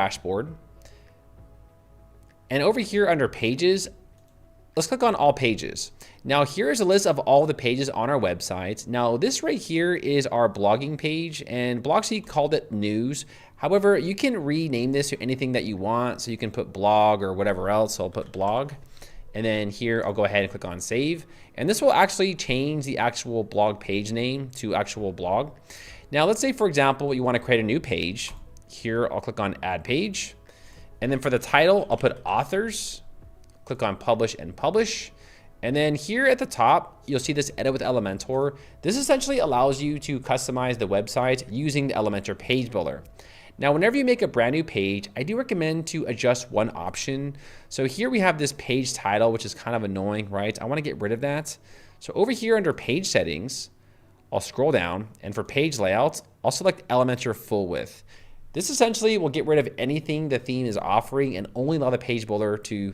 dashboard. And over here under pages, let's click on all pages. Now here's a list of all the pages on our website. Now this right here is our blogging page, and Blogsy called it news. However, you can rename this to anything that you want. So you can put blog or whatever else. So I'll put blog. And then here I'll go ahead and click on save. And this will actually change the actual blog page name to actual blog. Now let's say, for example, you want to create a new page. Here I'll click on add page. And then for the title, I'll put authors. Click on publish and publish. And then here at the top, you'll see this edit with Elementor. This essentially allows you to customize the website using the Elementor page builder. Now, whenever you make a brand new page, I do recommend to adjust one option. So here we have this page title, which is kind of annoying, right? I want to get rid of that. So over here under page settings, I'll scroll down, and for page layouts, I'll select Elementor Full Width. This essentially will get rid of anything the theme is offering and only allow the page builder to,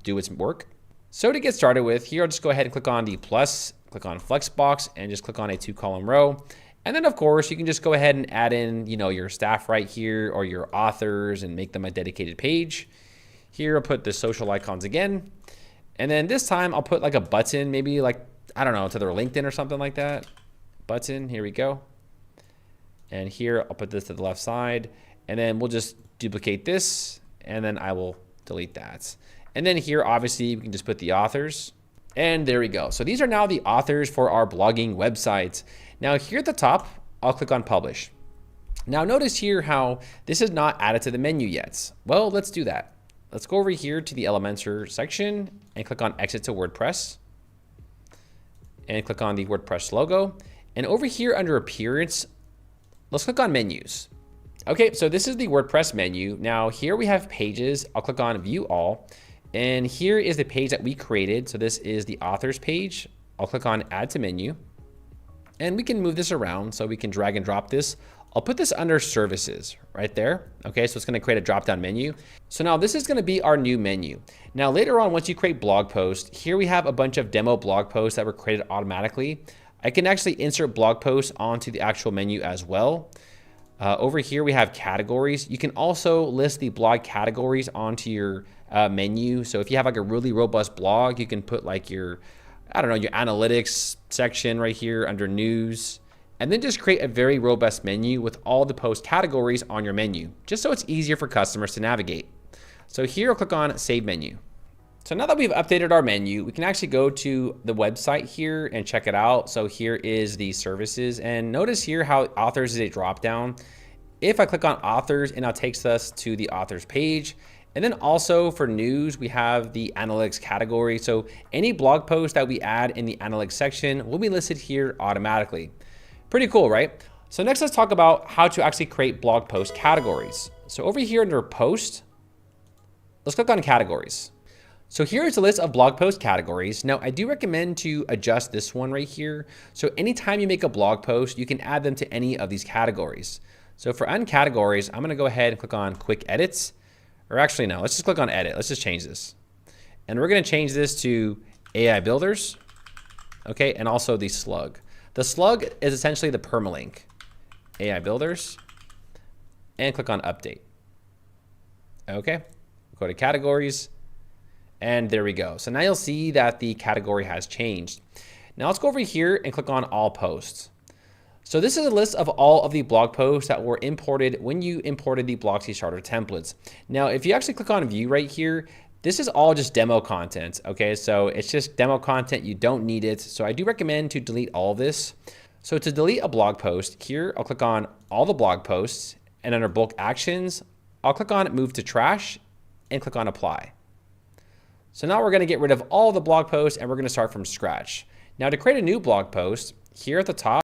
do its work. So to get started with, here I'll just go ahead and click on the plus, click on Flexbox, and just click on a 2-column row. And then of course, you can just go ahead and add in, your staff right here or your authors and make them a dedicated page. Here I'll put the social icons again. And then this time I'll put like a button, maybe like, I don't know, to their LinkedIn or something like that. Button, here we go. And here I'll put this to the left side, and then we'll just duplicate this, and then I will delete that. And then here, obviously, we can just put the authors, and there we go. So these are now the authors for our blogging website. Now here at the top, I'll click on publish. Now notice here how this is not added to the menu yet. Well, let's do that. Let's go over here to the Elementor section and click on exit to WordPress, and click on the WordPress logo. And over here under appearance, let's click on menus. Okay, so this is the WordPress menu. Now here we have pages. I'll click on view all. And here is the page that we created. So this is the authors page. I'll click on add to menu. And we can move this around so we can drag and drop this. I'll put this under services right there. Okay, so it's gonna create a drop-down menu. So now this is gonna be our new menu. Now later on, once you create blog posts, here we have a bunch of demo blog posts that were created automatically. I can actually insert blog posts onto the actual menu as well. Over here, we have categories. You can also list the blog categories onto your menu. So if you have like a really robust blog, you can put like your analytics section right here under news, and then just create a very robust menu with all the post categories on your menu, just so it's easier for customers to navigate. So here I'll click on save menu. So now that we've updated our menu, we can actually go to the website here and check it out. So here is the services, and notice here how authors is a drop down. If I click on authors, it now takes us to the authors page. And then also for news, we have the analytics category. So any blog post that we add in the analytics section will be listed here automatically. Pretty cool, right? So next, let's talk about how to actually create blog post categories. So over here under post, let's click on categories. So here is a list of blog post categories. Now I do recommend to adjust this one right here. So anytime you make a blog post, you can add them to any of these categories. So for uncategories, I'm gonna go ahead and click on quick edits, or actually no, let's just click on edit. Let's just change this. And we're gonna change this to AI builders, okay? And also the slug. The slug is essentially the permalink. AI builders, and click on update. Okay, go to categories. And there we go. So now you'll see that the category has changed. Now let's go over here and click on all posts. So this is a list of all of the blog posts that were imported when you imported the Blogsy starter templates. Now, if you actually click on view right here, this is all just demo content. Okay, so it's just demo content. You don't need it. So I do recommend to delete all of this. So to delete a blog post here, I'll click on all the blog posts, and under bulk actions, I'll click on move to trash and click on apply. So now we're going to get rid of all the blog posts and we're going to start from scratch. Now to create a new blog post, here at the top,